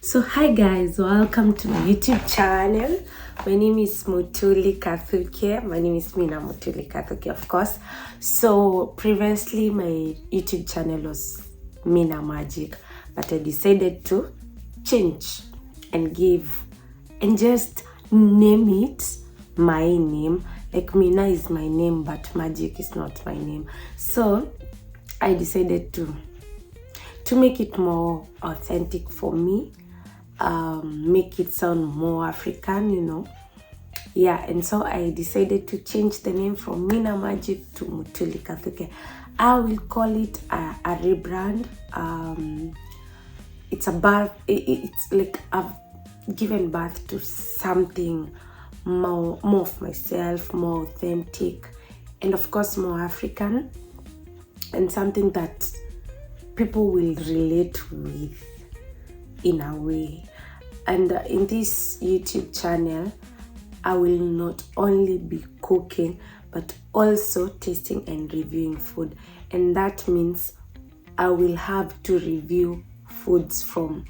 So hi guys, welcome to my YouTube channel. My name is Mutuli Kathuke. My name is Mina Mutuli Kathuke, of course. So previously my YouTube channel was Mina Magic, but I decided to change and just name it my name. Like Mina is my name, but Magic is not my name. So I decided to make it more authentic for me. Make it sound more African, Yeah, and so I decided to change the name from Mina Magic to Mutuli Kathuke. I will call it a rebrand. It's like I've given birth to something more of myself, more authentic, and of course more African, and something that people will relate with in a way. And in this YouTube channel, I will not only be cooking but also tasting and reviewing food, and that means I will have to review foods from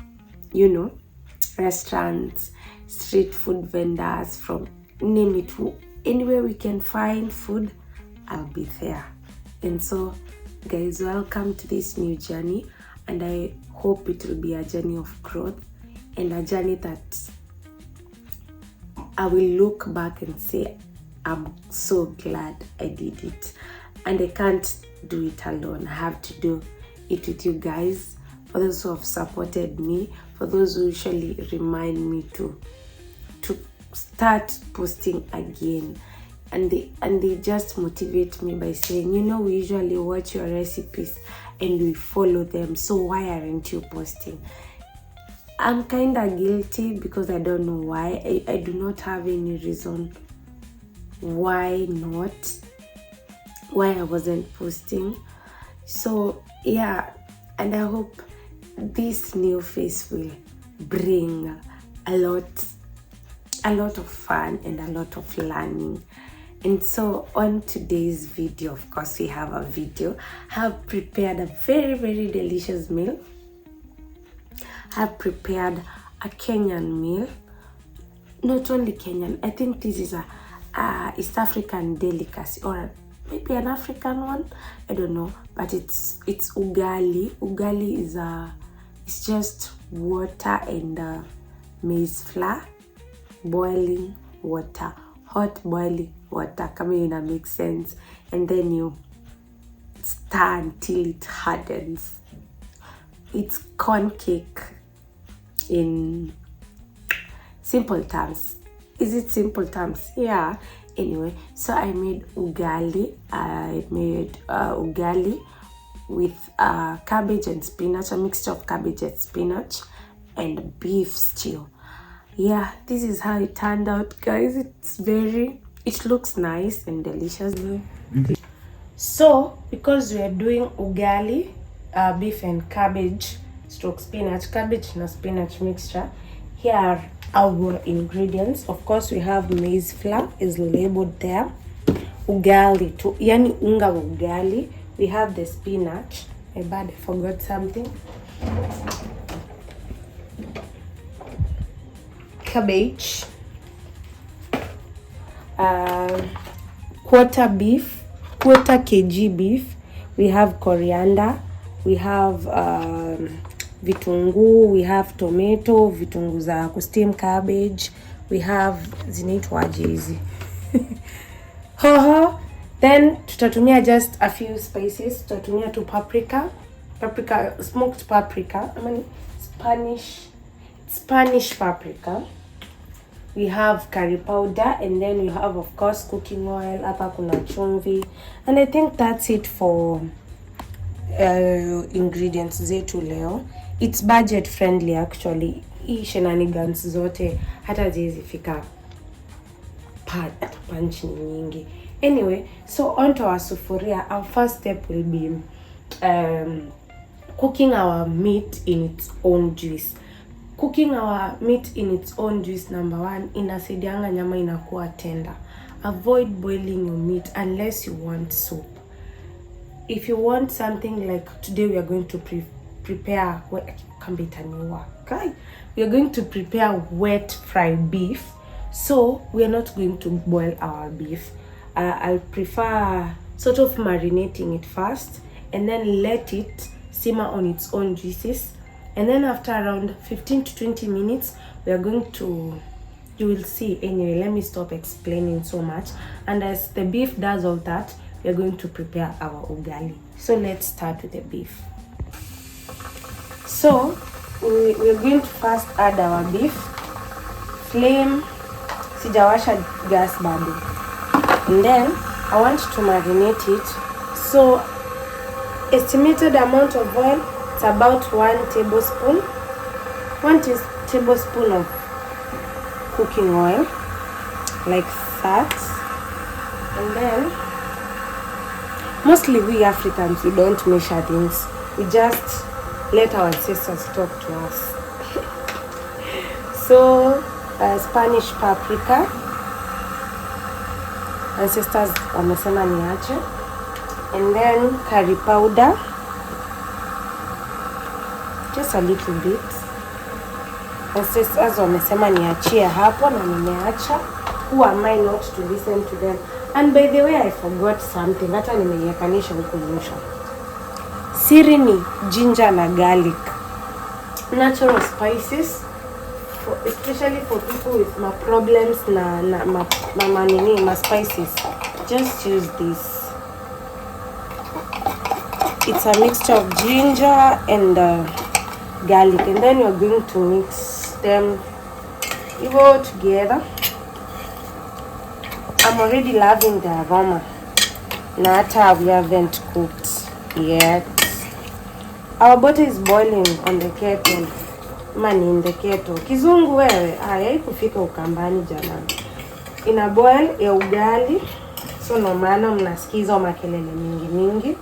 restaurants, street food vendors, from name it, anywhere we can find food, I'll be there. And so guys, welcome to this new journey, and I hope it will be a journey of growth and a journey that I will look back and say, I'm so glad I did it. And I can't do it alone. I have to do it with you guys, for those who have supported me, for those who usually remind me to start posting again. And they just motivate me by saying, we usually watch your recipes and we follow them, so why aren't you posting? I'm kind of guilty because I don't know why. I do not have any reason why I wasn't posting. So yeah, and I hope this new phase will bring a lot of fun and a lot of learning. And so on today's video, of course, we have a video. I have prepared a very, very delicious meal. I have prepared a Kenyan meal. Not only Kenyan, I think this is a East African delicacy, or maybe an African one. I don't know, but it's ugali. Ugali is it's just water and maize flour, boiling water, hot boiling water, coming in, makes sense, and then you stir until it hardens. It's corn cake in simple terms. Is it simple terms? Yeah. Anyway, so I made ugali. I made ugali with cabbage and spinach, a mixture of cabbage and spinach, and beef stew. Yeah, this is how it turned out, guys. It looks nice and delicious. So because we are doing ugali, beef and cabbage stroke spinach, cabbage and spinach mixture, here are our ingredients. Of course, we have maize flour, is labeled there. Ugali, yani unga wa ugali. We have the spinach. My bad, I forgot something. Cabbage, quarter kg beef. We have coriander, we have vitunguu, we have tomato, vitunguu za kusteam, cabbage, we have zinaitwaje hizi hoho. Then tutatumia just a few spices. Tutatumia tu paprika, smoked paprika, Spanish paprika. We have curry powder, and then we have, of course, cooking oil. Hapa kuna chumvi, and I think that's it for ingredients zetu leo. It's budget friendly actually. Hii shenanigans zote hata ziwezi fika punch nyingi. Anyway, so onto our sufuria. Our first step will be cooking our meat in its own juice. Cooking our meat in its own juice, number one, inasaidianga nyama inakuwa tender. Avoid boiling your meat unless you want soup. If you want something like today, we are going to prepare we are going to prepare wet fried beef. So we are not going to boil our beef. I'll prefer sort of marinating it first and then let it simmer on its own juices. And then after around 15 to 20 minutes, we are going to, you will see anyway, let me stop explaining so much. And as the beef does all that, we are going to prepare our ugali. So let's start with the beef. So we're going to first add our beef. Flame, sijawasha gas bado. And then I want to marinate it. So estimated amount of oil, it's about 1 tablespoon. 1 tablespoon of cooking oil, like that. And then mostly we Africans, we don't measure things. We just let our ancestors talk to us. So Spanish paprika, ancestors wamesema niache. And then curry powder, just a little bit. Ancestors wamesema niachie hapo na nimeacha. Who am I not to listen to them? And by the way, I forgot something. Hata nimeiekanisha huko mwisho. Siri ni ginger na garlic. Natural spices, especially for people with my problems ma spices. Just use this. It's a mixture of ginger and garlic, and then you're going to mix them all together. I'm already loving the aroma. Nata, we haven't cooked yet. Our butter is boiling on the kettle. Man, in the kettle. Kizungu wewe, haikufika Ukambani jamani. Ina boil ya ugali. So no maana mnasikiza makelele mingi.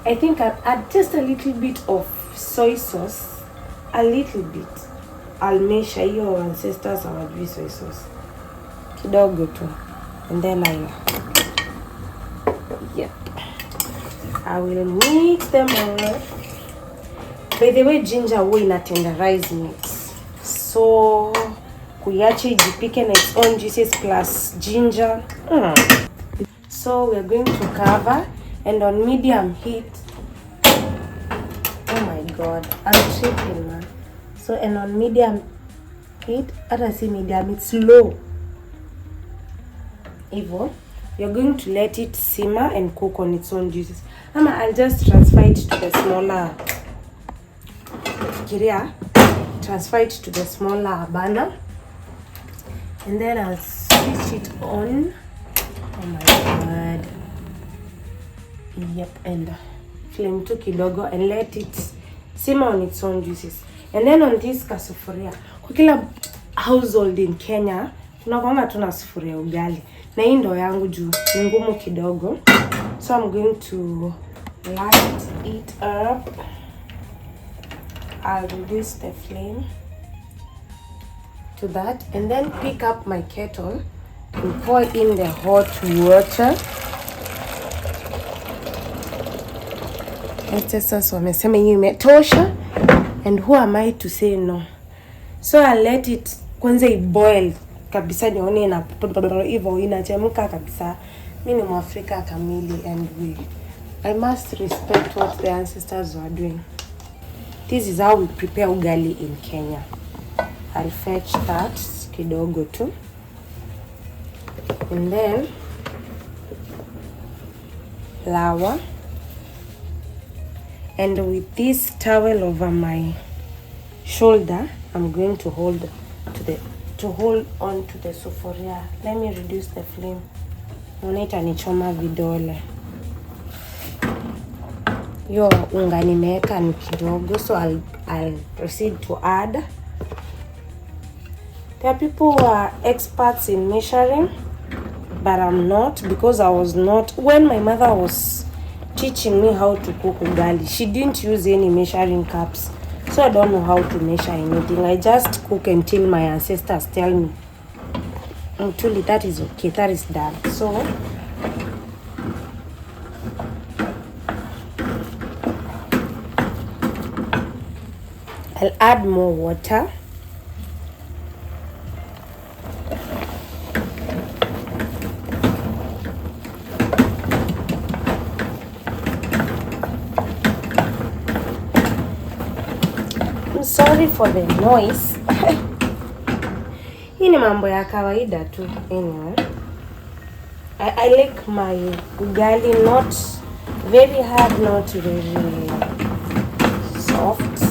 I think I'll add just a little bit of soy sauce. A little bit. I'll measure your ancestors hawajui soy sauce. Kidogo tu. And then I will mix them all. By the way, ginger huwa ina tenderize meat. So kuiache ijipike na its own juices plus ginger. So we're going to cover and on medium heat. Oh my god, I'm tripping, man. So and on medium heat, hata si medium, it's low. Evo, you're going to let it simmer and cook on its own juices. I'll just transfer it to the smaller transfer it to the smaller burner, and then I'll switch it on. Oh my god. Yep, and flame tu kidogo and let it simmer on its own juices. And then on this kasufuria, kwa kila household in Kenya tunakuanga tuna sufuria ugali, na hii ndo yangu juu ni ngumu kidogo. So I'm going to light it up. I'll reduce the flame to that and then pick up my kettle and pour in the hot water. Ancestors wamesema hii imetosha, and who am I to say no? So I'll let it kwanza boil kabisa, nione na hivyo inachemka kabisa. Mimi ni Mwafrika kamili, and I must respect what the ancestors were doing. This is how we prepare ugali in Kenya. I'll fetch that kidogo tu. And then flour. And with this towel over my shoulder, I'm going to hold on to the sufuria. Let me reduce the flame. Naona nichoma vidole. Yo unga nimeweka ni kidogo, so I'll proceed to add. There are people who are experts in measuring, but I'm not, because I was not. When my mother was teaching me how to cook ugali, she didn't use any measuring cups, so I don't know how to measure anything. I just cook until my ancestors tell me, Mutuli, that is okay, that is done. So I'll add more water. I'm sorry for the noise. Hii ni mambo ya kawaida tu. Anyway, I like my ugali not very hard, not very soft.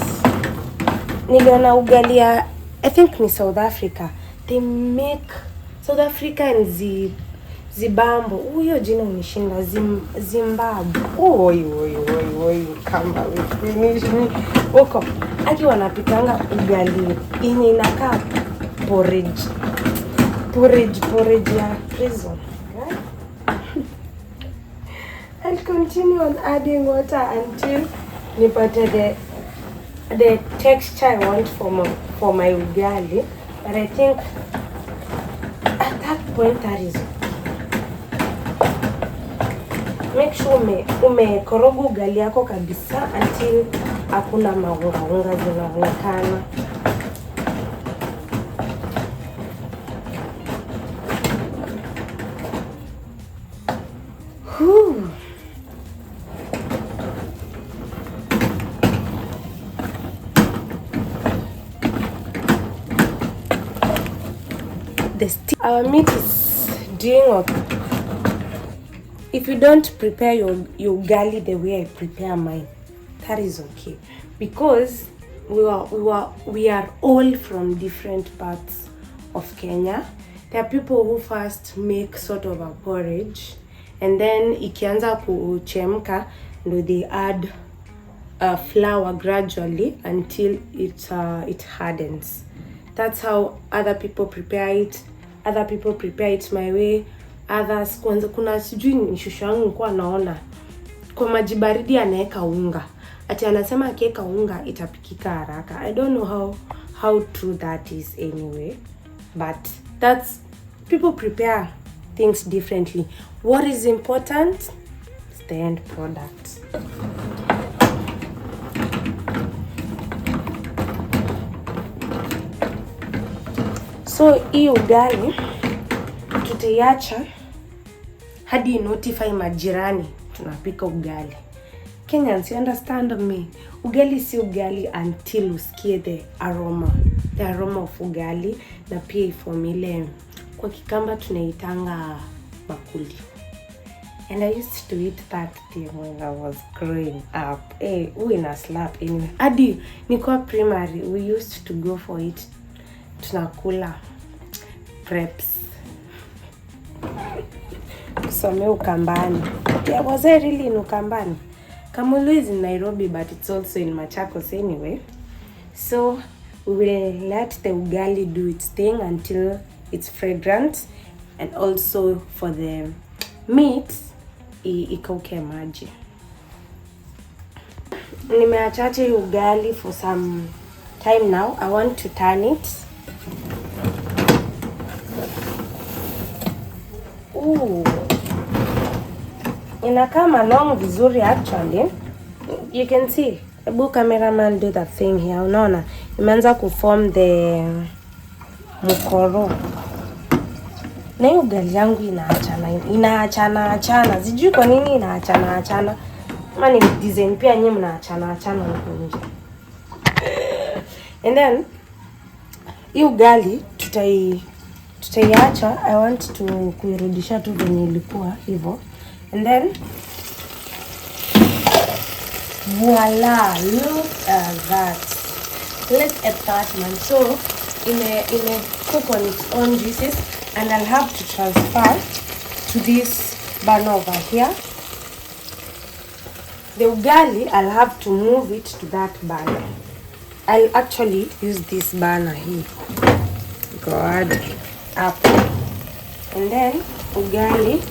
Niliona ugali ya, I think ni South Africa. They make South Africa and Zibambo. Huyo jina unishinda. Zimbabwe. Oi, kamba finish me. Oko. Aki wanapikanga ugali yenye inakaa porridge ya prison. Okay? I'll continue on adding water until nipate the texture I want for my ugali. But I think at that point that is okay. Make sure umekoroga ugali yako kabisa until hakuna maunga zinaonekana. Our meat is doing okay. If you don't prepare your ugali the way I prepare mine, that is okay, because we are all from different parts of Kenya. There are people who first make sort of a porridge, and then ikianza kuchemka, they add flour gradually until it hardens. That's how other people prepare it. Other people prepare it my way. Others kwanza kuna sijui ni shushu yangu nilikuwa naona kwa maji baridi anaweka unga. Ati anasema akiweka unga itapikika haraka. I don't know how true that is anyway. But that's, people prepare things differently. What is important is the end product. So hii ugali tutaiacha hadi notify majirani tunapika ugali. Kenyans, you understand me? Ugali si ugali until usikie the aroma of ugali, na pia ifomile kwa Kikamba tunaitanga bakuli. And I used to eat that thing when I was growing up. Hey, ina slap anyway. Hadi nikuwa primary, we used to go for it. Tunakula preps. Some Ukambani. Yeah, was I really in Ukambani? Kamulu is in Nairobi, but it's also in Machakos anyway. So we will let the ugali do its thing until it's fragrant, and also for the meat ikauke maji. Nimeachacha ugali for some time now. I want to turn it. Ooh. Inakaa malong vizuri actually. You can see. Ebu cameraman do that thing here. Unaona? Imeanza kuform the mukoro. Na hiyo ugali yangu inaachana. Sijui kwa nini inaachana. Kama ni design pia nyinyi mnaachana huko nje. And then hii ugali tutaiacha. I want to kuirudisha tu venye ilikuwa hivyo. And then voila, look at that. Look at that, man. So in cook on its own juices, and I'll have to transfer to this burner over here. The ugali, I'll have to move it to that burner. I'll actually use this burner here. God, up. And then ugali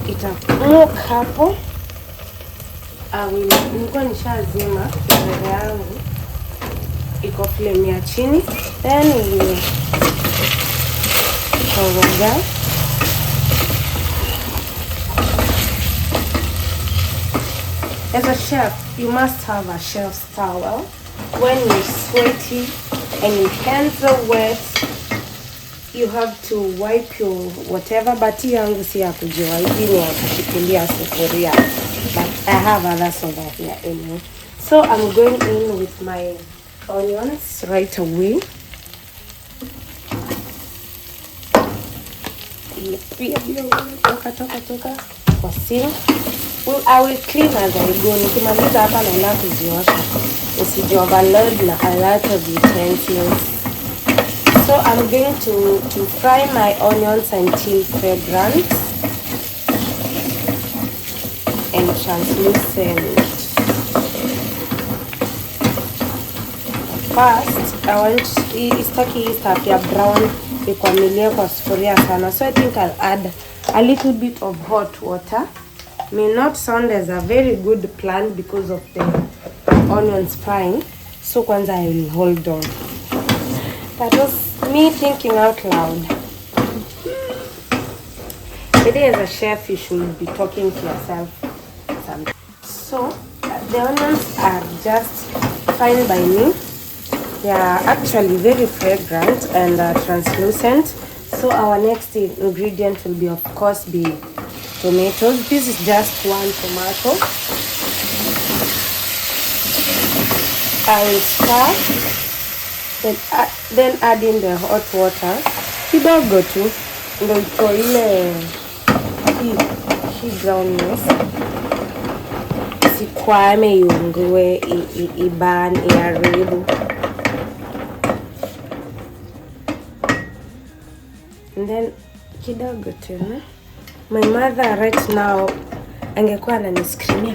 itacook hapo. Nilikuwa nishazima mbele yangu. Iko flame ya chini. Then we koroga. As a chef, you must have a chef's towel. when you're sweaty and your hands are wet, you have to wipe your whatever, but yangu si ya kujiwipe, ni ya kushikilia sufuria. But I have others over here anyway. So I'm going in with my onions right away. Toka kwa sink. I will clean as I go. Nikimaliza hapa naenda kuziosha. Usiji overload na a lot of utensils. So I'm going to fry my onions until fragrant and translucent. First, I want istaki stuff ya brown ikwamilie kwa sufuria sana. So I think I'll add a little bit of hot water. May not sound as a very good plan because of the onions frying. So kwanza I will hold on. That was me thinking out loud. Maybe as a chef you should be talking to yourself sometimes. So the onions are just fine by me. They are actually very fragrant and translucent. So our next ingredient will be, of course, be tomatoes. This is just one tomato. I will start, then add in the hot water. Kidogo tu ndio itoe ile hii brownness. Sikwame iungue, iban, iharibu. And then kidogo tena. My mother right now angekuwa ananiskrimia,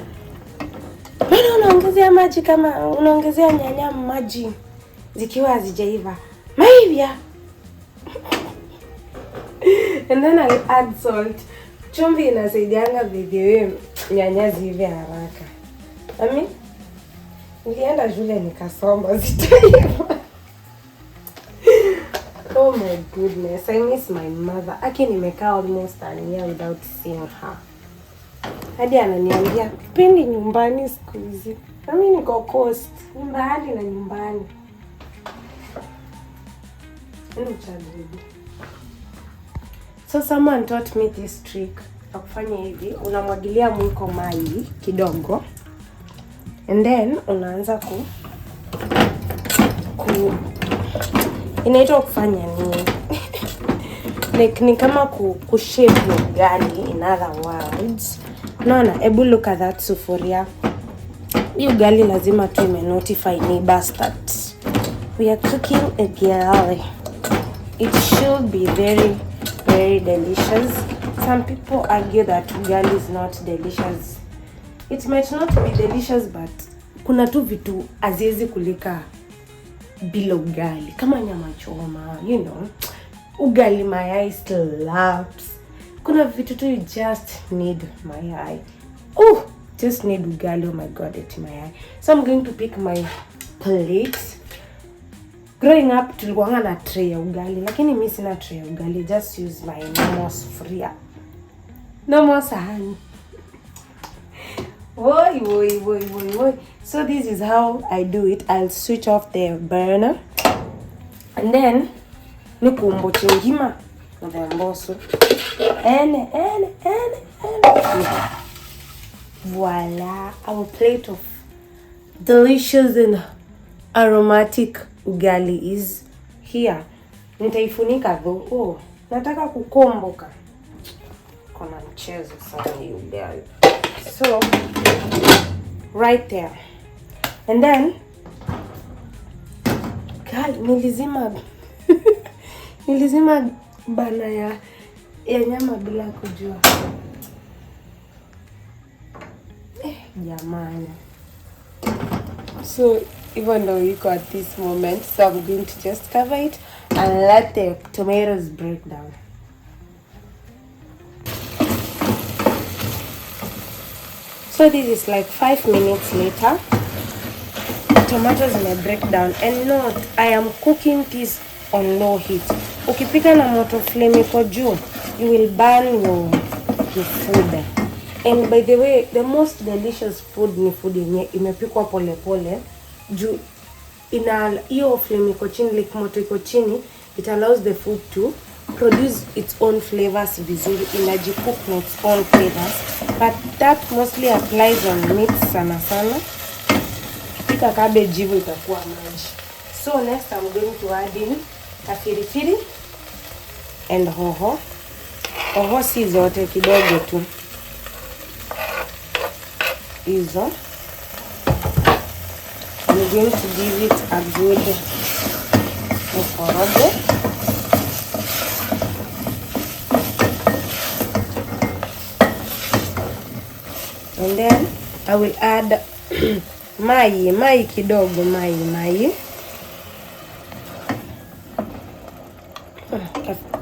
"Mbona unaongezea maji kama unaongezea nyanya maji zikiwa hazijaiva? Maivya." And then I add salt. Chumvi inasaidianga VideoEditor nyanya ziive haraka. Nilienda shule nikasoma zitaiva. Oh my goodness, I miss my mother. Aki nimekaa almost a year without seeing her. Hadi ananiambia, "Pendi nyumbani siku hizi." Mimi niko coast, mbali na nyumbani. Ndio chaguzi. So someone taught me this trick. Akufanya hivi, unamwagilia mwiko maji kidogo. And then unaanza inaitwa kufanya nini? Like ni kama kushape ugali, in other words. Naona, hebu look at that sufuria. Hii ugali lazima tu notify neighbors that we are cooking a ugali. It should be very, very delicious. Some people argue that ugali is not delicious. It might not be delicious, but kuna tu vitu haziwezi kulika bila ugali. Kama nyama choma, you know, ugali mayai slaps. Kuna vitu tu you just need mayai. Oh, just need ugali. Oh my god, it's mayai. So I'm going to pick my plate. Growing up tulikuwa na tray ya ugali, lakini mimi sina tray ya ugali. Just use my normal sufuria. Normal sahani. Woi. So this is how I do it. I'll switch off the burner. And then nikumbo chingima na mboso. And voila, our plate of delicious and aromatic ugali is here. Nitaifunika though. Oh, nataka kukomboka. Kuna mchezo sana hii ugali. So right there. And then nilizima bana ya nyama bila kujua. Jamani. So even though we got this moment, so I'm going to just cover it and let the tomatoes break down. So this is like 5 minutes later. Tomatoes may break down, and note, I am cooking this on low heat. Ukipika na moto flame iko juu, you will burn your food. And by the way, the most delicious food ni food yenye imepikwa pole pole. Juu hiyo flame iko chini, like moto iko chini, it allows the food to produce its own flavors vizuri, inajicook na its own flavors. But that mostly applies on meat sana. Kipika cabbage hivyo itakuwa maji. So next I'm going to add in kafirifiri and hoho. Hoho si zote, kidogo tu. Hizo. I'm going to give it a good mkorogo. And then I will add mai kidogo, mai.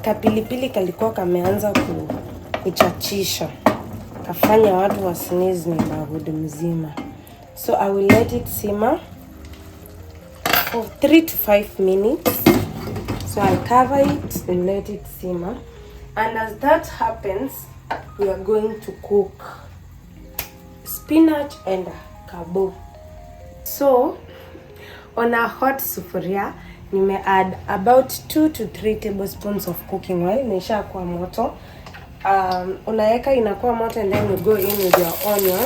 Kapilipili kalikuwa kameanza kuchachisha. Kafanya watu wa sneeze neighborhood mzima. So I will let it simmer for 3 to 5 minutes. So I'll cover it and let it simmer. And as that happens, we are going to cook spinach and cabbage. So on a hot sufuria, you may add about 2 to 3 tablespoons of cooking oil. Nisha kwa moto. Unaweka inakuwa moto, and then you go in with your onion.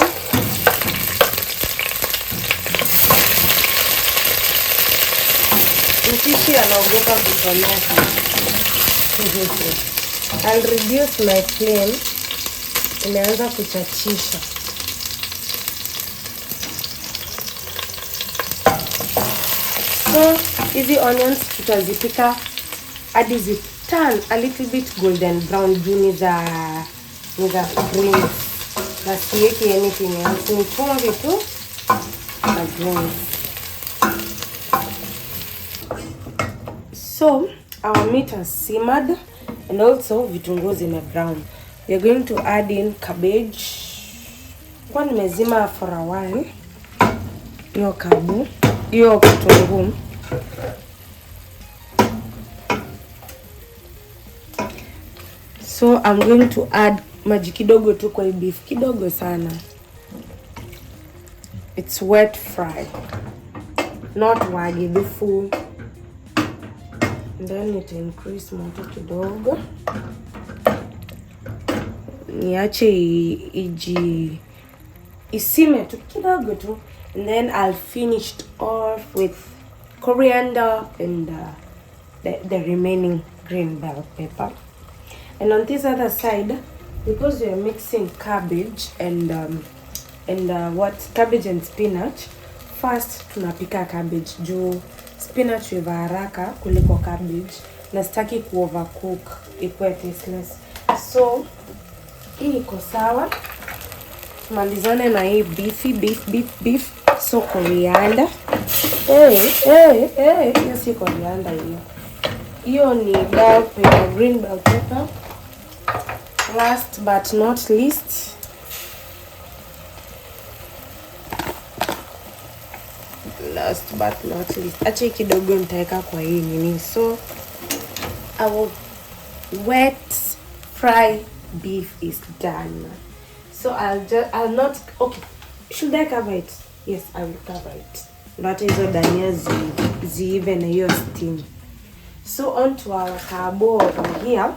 Mpishi anaogopa kuchomeka. I'll reduce my flame. Inaanza kuchachisha. So hizi onions tutazipika hadi zi turn a little bit golden brown, juu za green. Na siweki anything else, ni chumvi tu na green. So our meat has simmered and also vitunguu zime brown. We are going to add in cabbage. Kwa nimezima for a while. Hiyo kitunguu. So I'm going to add maji kidogo tu kwa beef, kidogo sana. It's wet fry, not wagidufu. And then it increase moto kidogo. Niache isime tu kidogo tu. And then I'll finish it off with coriander and the remaining green bell pepper. And on this other side, because we are mixing cabbage and cabbage and spinach, first tunapika cabbage juu spinach iva haraka kuliko cabbage, na sitaki ku overcook ikuwe tasteless. So hii iko sawa. Tumalizane na hii beef. So coriander. Hiyo si coriander hiyo. Hiyo ni bell pepper, green bell pepper. Last but not least, acha kidogo nitaweka kwa hii nini. So our wet fry beef is done. So I'll not, okay, should I cover it? Yes, I will cover it. Not hizo dania ziive na hiyo steam. So on to our carbo over here.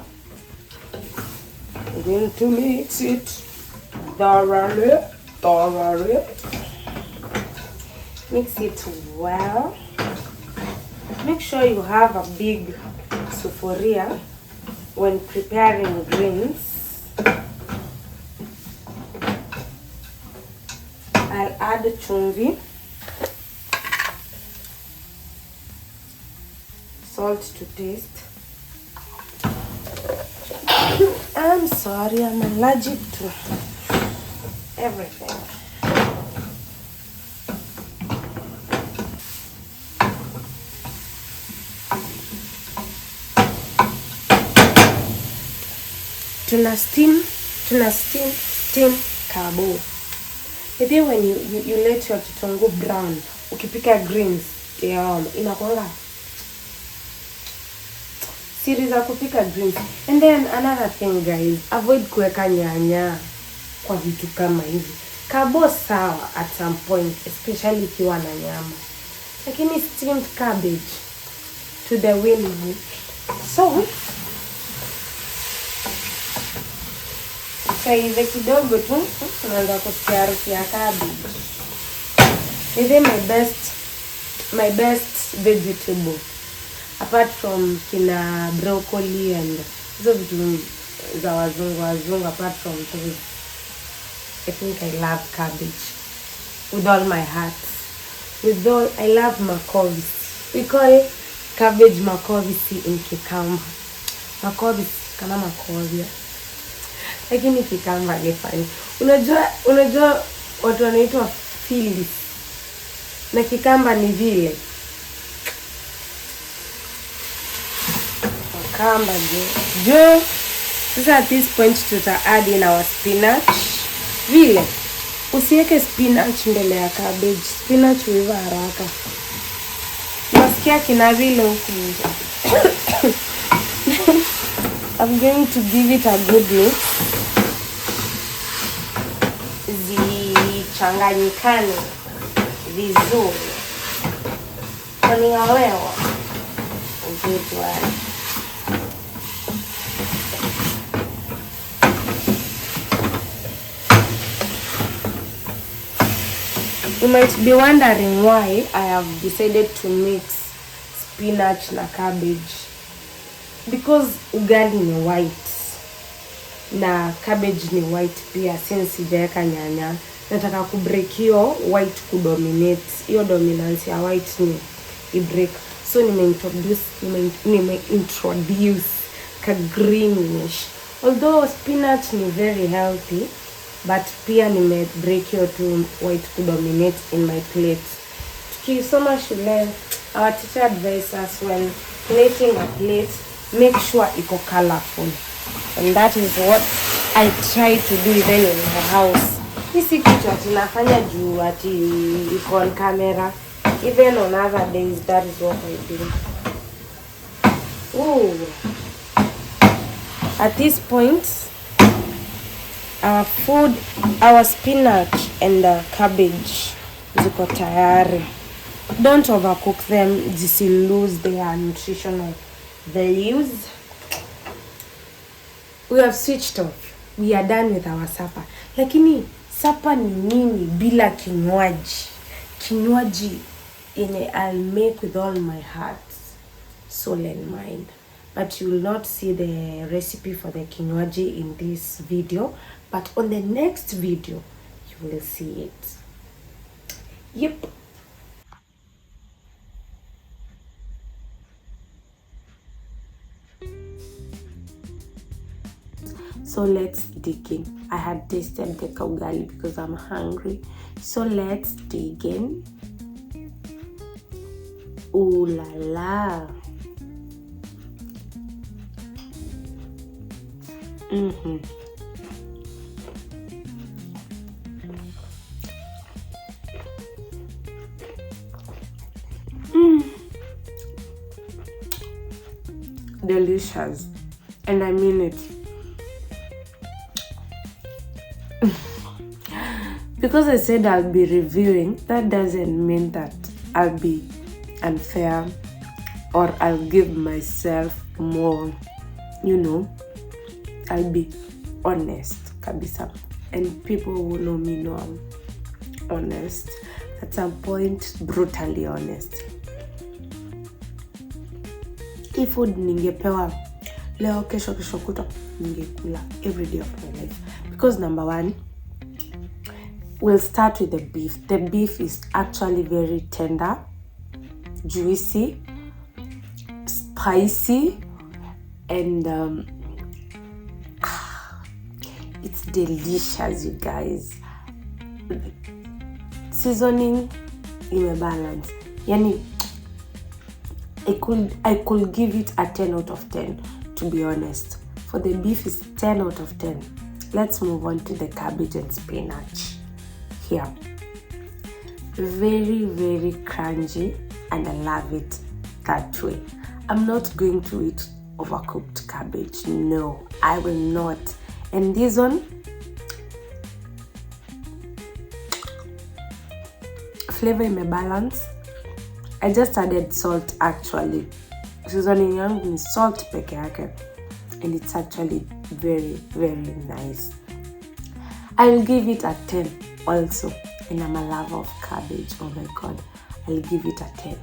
I'm going to mix it thoroughly. Mix it well. Make sure you have a big sufuria when preparing greens. I'll add chumvi, salt to taste. I'm sorry, I'm allergic to everything. Tuna steam carbo. Maybe when you let your kitunguu brown, ukipika greens, inakuanga series za kupika greens. And then another thing guys, avoid kuweka nyanya kwa vitu kama hivi. Carbo sawa at some point, especially ikiwa na nyama. lakini steamed cabbage to the wind. So kaive kidogo tu, tunaanza kusikia harufu ya cabbage. This is my best vegetable apart from kina broccoli and hizo vitu za wazungu. Apart from those, I think I love cabbage with all my heart. I love makovisi. We call cabbage makovisi in Kikamba. Makovisi kana makovia, lakini Kikamba ni funny. Unajua watu wanaitwa filis na Kikamba ni vile Kamba jo. Sasa at this point tuta add in our spinach. Vile usiweke spinach mbele ya cabbage. Spinach huiva haraka. Nasikia kina vile huku. I'm going to give it a good mix. Zichanganyikane vizuri. Unanielewa? Good one. You might be wondering why I have decided to mix spinach na cabbage. Because ugali ni white na cabbage ni white pia, since sijaweka nyanya. Nataka kubreak hiyo white kudominate. Hiyo dominance ya white ni i-break. So nimeintroduce ka greenish. Although spinach ni very healthy, but pia break hiyo to white kudominate in my plate. Tukisoma shule, our teacher advised us when plating a plate, make sure iko colorful. And that is what I try to do even in the house. Hisi kitu ati nafanya juu ati iko on camera. Even on other days, that is what I do. Ooh. At this point, our spinach and cabbage ziko tayari. Don't overcook them, zisi lose their nutritional values. We have switched off. We are done with our supper. Lakini supper ni nini bila kinywaji? Kinywaji yenye I'll make with all my heart, soul and mind. But you will not see the recipe for the kinywaji in this video, but on the next video you will see it. Yep. So let's dig in. I had tasted the ugali because I'm hungry. So let's dig in. Ooh la la. Delicious, and I mean it. Because I said I'll be reviewing, that doesn't mean that I'll be unfair or I'll give myself more, you know. I'll be honest, kabisa. And people who know me know I'm honest. At some point, brutally honest. If food ningepewa leo kesho kutwa, ningekula every day of my life. Because number one, we'll start with the beef. The beef is actually very tender, juicy, spicy, and it's delicious, you guys. Seasoning balance. Yani, I could give it a 10 out of 10, to be honest. For the beef is 10 out of 10. Let's move on to the cabbage and spinach. Here. Very, very crunchy, and I love it that way. I'm not going to eat overcooked cabbage. No, I will not. And this one, flavor in my balance. I just added salt actually. Seasoning yangu ni salt peke yake, and it's actually very, very nice. I'll give it a 10 also, and I'm a lover of cabbage. Oh my god, I'll give it a 10.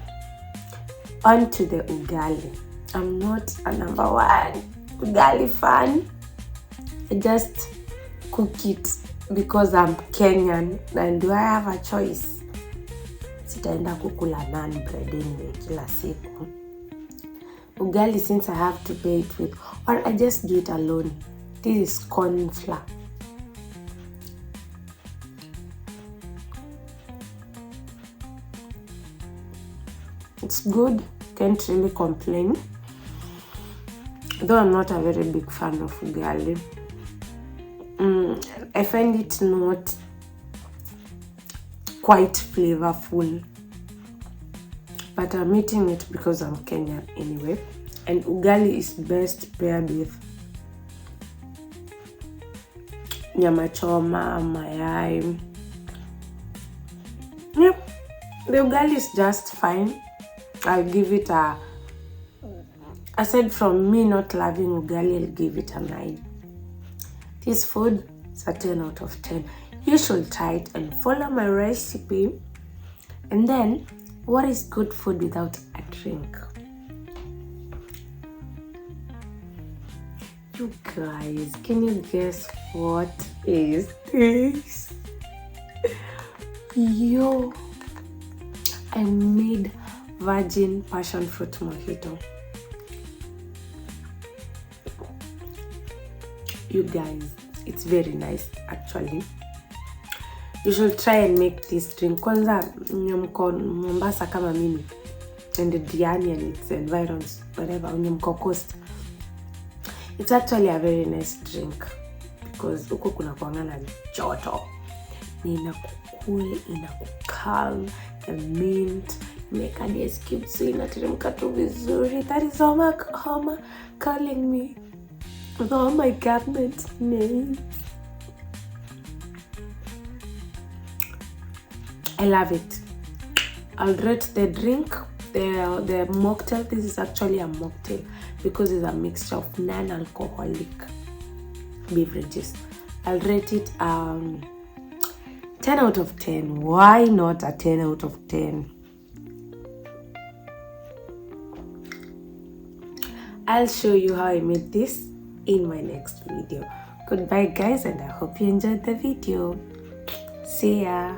On to the ugali. I'm not a number 1 ugali fan. I just cook it because I'm Kenyan, and do I have a choice? Sitaenda kukula naan bread anyway kila siku. Ugali, since I have to pay it with, or I just do it alone. This is corn flour. It's good, can't really complain. Though I'm not a very big fan of ugali. I find it not quite flavorful, but I'm eating it because I'm Kenyan anyway. And ugali is best paired with nyama choma, mayai. Yep, the ugali is just fine. I'll give it a, aside from me not loving ugali, I'll give it a 9. This food is a 10 out of 10. You should try it and follow my recipe. And then, what is good food without a drink? You guys, can you guess what is this? Yo, I made virgin passion fruit mojito. You guys, it's very nice actually. You should try and make this drink. Kwanza mko Mombasa kama mimi, and the Diani and its environs, whatever, mko coast. It's actually a very nice drink because huko kuna kuangana joto. Inakukul, inakukal, the mint, make a ice cube so inateremka tu vizuri. That is Homa calling me with all my government names. I love it. I'll rate the drink, the mocktail. This is actually a mocktail because it's a mixture of non-alcoholic beverages. I'll rate it 10 out of 10. Why not a 10 out of 10? I'll show you how I made this in my next video. Goodbye guys, and I hope you enjoyed the video. See ya.